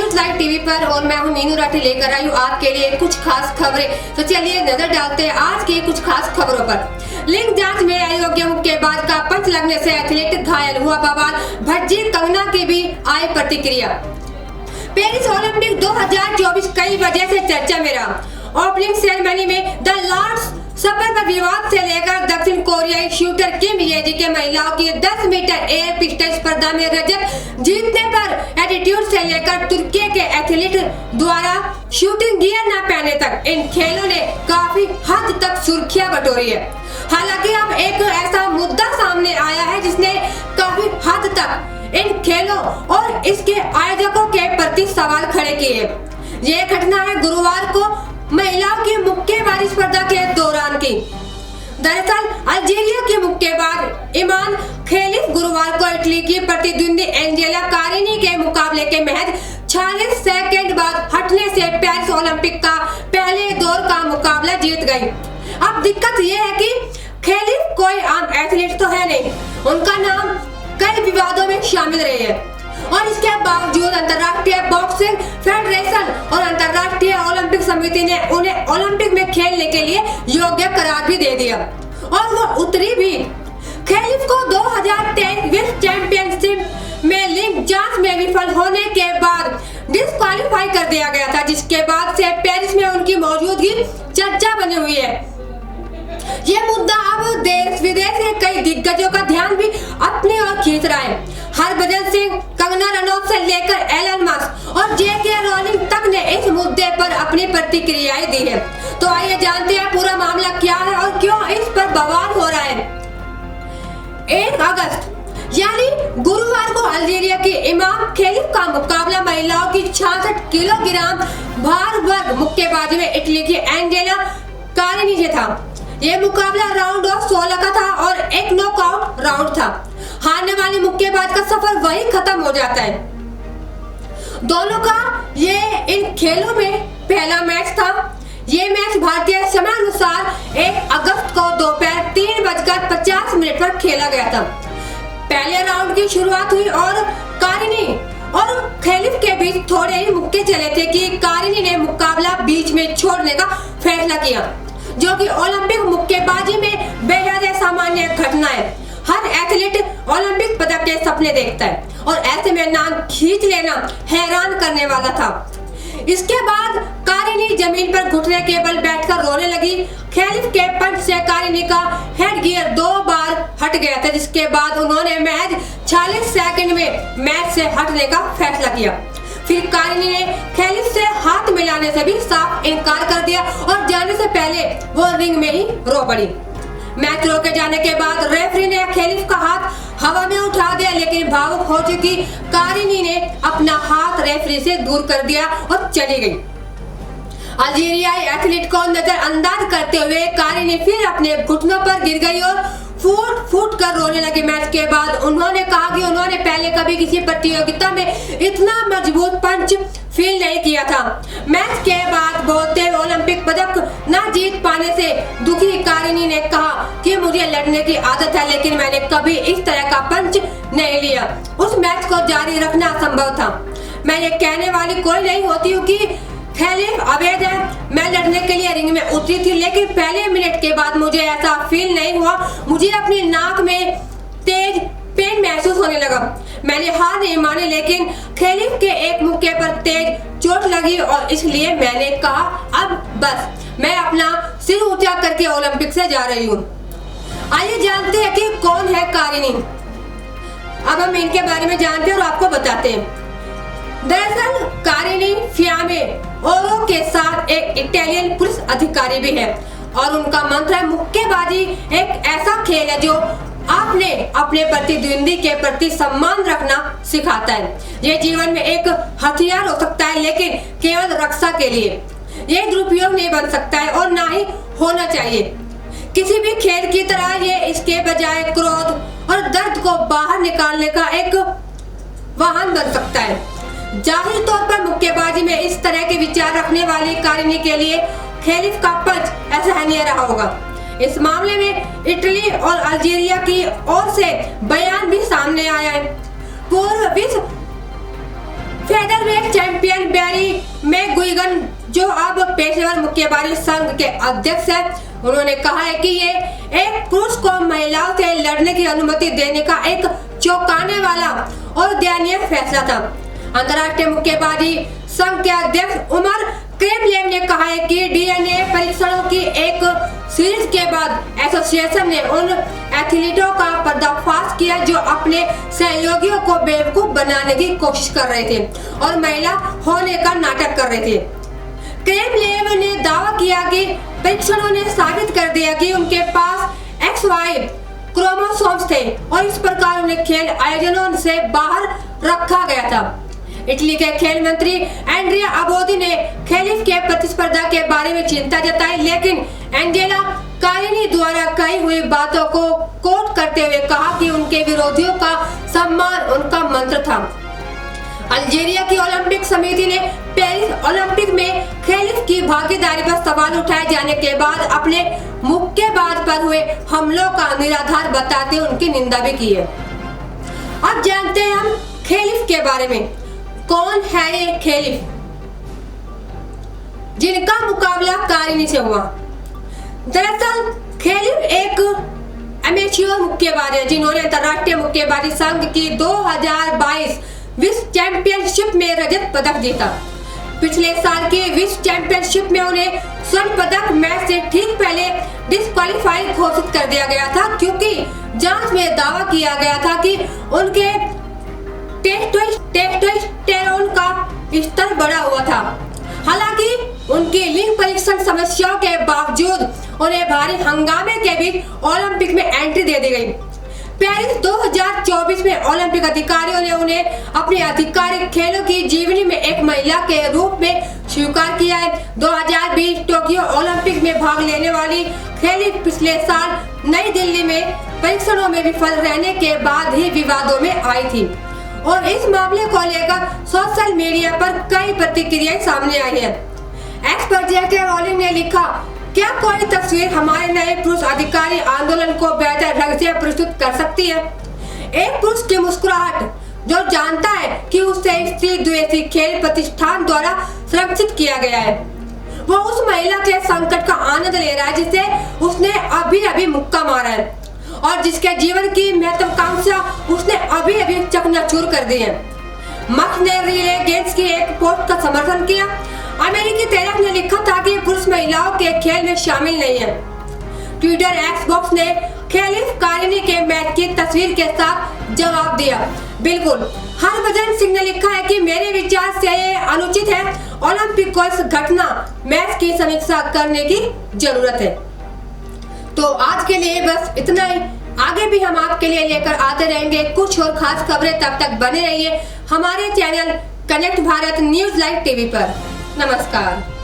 News live TV पर और मैं हूं मीनू राठी लेकर आई हूं आपके लिए कुछ खास खबरें। तो चलिए नजर डालते हैं आज की कुछ खास खबरों पर। लिंग जांच में अयोग्य मुक्केबाज का पंच लगने से एथलीट घायल हुआ बवाल, भज्जी कंगना की भी आई प्रतिक्रिया। पेरिस ओलंपिक 2024 कई वजह से चर्चा में रहा। ओपनिंग सेरेमनी में द लॉर्ड्स सफर पर विवाद से लेकर दक्षिण कोरियाई शूटर किम येजी के महिलाओं की 10 मीटर एयर पिस्टल स्पर्धा में रजत जीतने पर एटीट्यूड से लेकर तुर्की के एथलीट द्वारा शूटिंग गियर न पहने तक इन खेलों ने काफी हद तक सुर्खियां बटोरी है। हालांकि अब एक ऐसा मुद्दा सामने आया है जिसने काफी हद तक इन खेलों और इसके आयोजकों के प्रति सवाल खड़े किए। ये घटना है गुरुवार को महिलाओं की मुक्केबाजी स्पर्धा के दौरान की। दरअसल अल्जीरिया की मुक्केबाज ईमान खलीफ गुरुवार को इटली की प्रतिद्वंदी एंजेला कारिनी के मुकाबले के महज 46 सेकंड बाद हटने से पेरिस ओलंपिक का पहले दौर का मुकाबला जीत गई। अब दिक्कत यह है कि खलीफ कोई आम एथलीट तो है नहीं, उनका नाम कई विवादों में शामिल रही है और इसके बावजूद अंतर्राष्ट्रीय बॉक्सिंग फेडरेशन और अंतर्राष्ट्रीय ओलंपिक समिति ने उन्हें ओलंपिक में खेलने के लिए योग्य करार भी दे दिया और वो उतरी भी। खलीफ को 2023 विश्व चैंपियनशिप में लिंग जांच में विफल होने के बाद डिस्क्वालीफाई कर दिया गया था, जिसके बाद से पेरिस में उनकी मौजूदगी चर्चा बनी हुई है। ये मुद्दा अब देश विदेश के कई दिग्गजों का ध्यान भी अपनी ओर खींच रहा है। हरभजन सिंह, कंगना रनौत से लेकर एलन मस्क और जेके रोलिंग तक ने इस मुद्दे पर अपनी प्रतिक्रियाएं दी है। तो आइए जानते हैं पूरा मामला क्या है और क्यों इस पर बवाल हो रहा है। 1 अगस्त यानी गुरुवार को अल्जीरिया की इमाम खलीफ का मुकाबला महिलाओं की 66 किलोग्राम भार वर्ग मुक्केबाजी में इटली की एंजेला कारिनी से था। ये मुकाबला राउंड ऑफ 16 का था और एक नॉकआउट राउंड था। हारने वाली मुक्केबाज का सफर वहीं खत्म हो जाता है। दोनों का ये इन खेलों में पहला मैच था। ये मैच भारतीय समय अनुसार 1 अगस्त को दोपहर 3:50 पर खेला गया था। पहले राउंड की शुरुआत हुई और कारिनी और खलीफ के बीच थोड़े ही मुक्के चले थे कि कारिनी ने मुकाबला बीच में छोड़ने का फैसला किया, जो कि ओलंपिक मुक्केबाजी में बेहद सामान्य घटना है। हर एथलीट ओलंपिक पदक के सपने देखता है और ऐसे में नाम खींच लेना हैरान करने वाला था। इसके बाद कारिनी जमीन पर घुटने के बल बैठकर रोने लगी। खलीफ के पंच से कारिनी का हेड गियर 2 बार हट गया था, जिसके बाद उन्होंने महज 40 सेकंड में मैच से हटने का फैसला किया। फिर कारिनी ने खलीफ से हाथ मिलाने से भी साफ इनकार कर दिया और जाने से पहले वो रिंग में ही रो पड़ी। मैच रोके जाने के बाद रेफरी ने खलीफ का हाथ हवा में उठा दिया, लेकिन भावुक हो चुकी कारिनी ने अपना हाथ रेफरी से दूर कर दिया और चली गई। अल्जीरियाई एथलीट को नजरअंदाज करते हुए कारिनी फिर अपने घुटनों पर गिर गई और फूट कर रोने लगे। मैच के बाद उन्होंने कहा कि उन्होंने पहले कभी किसी प्रतियोगिता में इतना मजबूत पंच फील नहीं किया था। मैच के बाद बोलते हुए ओलंपिक पदक न जीत पाने से दुखी कारिनी ने कहा कि मुझे लड़ने की आदत है, लेकिन मैंने कभी इस तरह का पंच नहीं लिया। उस मैच को जारी रखना असंभव था। मैं ये कहने वाली कोई नहीं होती हूँ कि खलीफ अवैध है। मैं लड़ने के लिए रिंग में उतरी थी, लेकिन पहले मिनट के बाद मुझे ऐसा फील नहीं हुआ। मुझे अपनी नाक में तेज पेन महसूस होने लगा। मैंने हार नहीं मानी, लेकिन खलीफ के एक मुक्के पर तेज चोट लगी और इसलिए मैंने कहा अब बस, मैं अपना सिर ऊंचा करके ओलंपिक से जा रही हूँ। आइए जानते हैं कि कौन है कारिनी। अब हम इनके बारे में जानते हैं और आपको बताते हैं। दरअसल कारिनी फियामे ओरो के साथ एक इटालियन पुलिस अधिकारी भी है और उनका मंत्र है मुक्केबाजी एक ऐसा खेल है जो आपने अपने प्रतिद्वंदी के प्रति सम्मान रखना सिखाता है। ये जीवन में एक हथियार हो सकता है, लेकिन केवल रक्षा के लिए। ये दुरुपयोग नहीं बन सकता है और ना ही होना चाहिए। किसी भी खेल की तरह ये इसके बजाय क्रोध और दर्द को बाहर निकालने का एक वाहन बन सकता है। जाहिर तौर पर मुक्केबाजी में इस तरह के विचार रखने वाली कारिनी के लिए खलीफ का पंच असहनीय रहा होगा। इस मामले में इटली और अल्जीरिया की ओर से बयान भी सामने आया है। पूर्व फेदरवेट चैंपियन बैरी मैकगुइगन, जो अब पेशेवर मुक्केबाजी संघ के अध्यक्ष हैं, उन्होंने कहा है कि ये एक पुरुष को महिलाओं से लड़ने की अनुमति देने का एक चौंकाने वाला और दयनीय फैसला था। अंतर्राष्ट्रीय मुक्केबाजी संघ के अध्यक्ष उमर क्रेमलेव ने कहा है कि डीएनए परीक्षणों की एक सीरीज के बाद एसोसिएशन ने उन एथलीटों का पर्दाफाश किया जो अपने सहयोगियों को बेवकूफ बनाने की कोशिश कर रहे थे और महिला होने का नाटक कर रहे थे। क्रेमलेव ने दावा किया कि परीक्षणों ने साबित कर दिया कि उनके पास XY क्रोमोसोम्स थे और इस प्रकार उन्हें खेल आयोजनों से बाहर रखा गया था। इटली के खेल मंत्री एंड्रिया अबोदी ने खेलिफ के प्रतिस्पर्धा के बारे में चिंता जताई, लेकिन एंजेला कारिनी द्वारा कही हुई बातों को कोट करते हुए कहा कि उनके विरोधियों का सम्मान उनका मंत्र था। अल्जीरिया की ओलंपिक समिति ने पेरिस ओलंपिक में खेलिफ की भागीदारी पर सवाल उठाए जाने के बाद अपने मुक्केबाज पर हुए हमलों का निराधार बताते हुए उनकी निंदा भी की है। अब जानते हैं हम खेलिफ के बारे में। कौन है ये खेलिफ, जिनका मुकाबला कारिनी से हुआ? दरअसल खेलिफ एक एमेच्योर मुक्केबाज है जिन्होंने अंतर्राष्ट्रीय मुक्केबाजी संघ की 2022 विश्व चैंपियनशिप में रजत पदक जीता। पिछले साल की विश्व चैंपियनशिप में उन्हें स्वर्ण पदक मैच से ठीक पहले डिस्क्वालीफाई घोषित कर दिया गया था, क्योंकि जांच में दावा किया गया था कि उनके टेस्टोस्टेरोन का स्तर बढ़ा हुआ था। हालांकि उनकी लिंग परीक्षण समस्याओं के बावजूद उन्हें भारी हंगामे के बीच ओलंपिक में एंट्री दे दी गई। पेरिस 2024 में ओलंपिक अधिकारियों ने उन्हें अपनी आधिकारिक खेलों की जीवनी में एक महिला के रूप में स्वीकार किया है। 2020 टोक्यो ओलंपिक में भाग लेने वाली खेलिफ पिछले साल नई दिल्ली में परीक्षणों में विफल रहने के बाद ही विवादों में आई थी और इस मामले को लेकर सोशल मीडिया पर कई प्रतिक्रियाएं सामने आई है। एक्स पर जेके रोलिंग ने लिखा, क्या कोई तस्वीर हमारे नए पुरुष अधिकारी आंदोलन को बेहतर ढंग से प्रस्तुत कर सकती है? एक पुरुष की मुस्कुराहट जो जानता है कि उसे स्त्री द्वेषी खेल प्रतिष्ठान द्वारा संरक्षित किया गया है, वो उस महिला के संकट का आनंद ले रहा है जिसे उसने अभी मुक्का मारा है और जिसके जीवन की महत्वाकांक्षा उसने अभी चकनाचूर कर दी है। मक्स ने रिले गेम्स की एक पोस्ट का समर्थन किया। अमेरिकी तैराक ने लिखा था कि पुरुष महिलाओं के खेल में शामिल नहीं है। ट्विटर एक्सबॉक्स ने खेलिफ कारिनी के मैच की तस्वीर के साथ जवाब दिया, बिल्कुल। हरभजन सिंह ने लिखा है कि मेरे विचार से ये अनुचित है, ओलंपिक को इस घटना मैच की समीक्षा करने की जरूरत है। तो आज के लिए बस इतना ही। आगे भी हम आपके लिए लेकर आते रहेंगे कुछ और खास खबरें। तब तक बने रहिए हमारे channel connect Bharat news live TV पर। नमस्कार।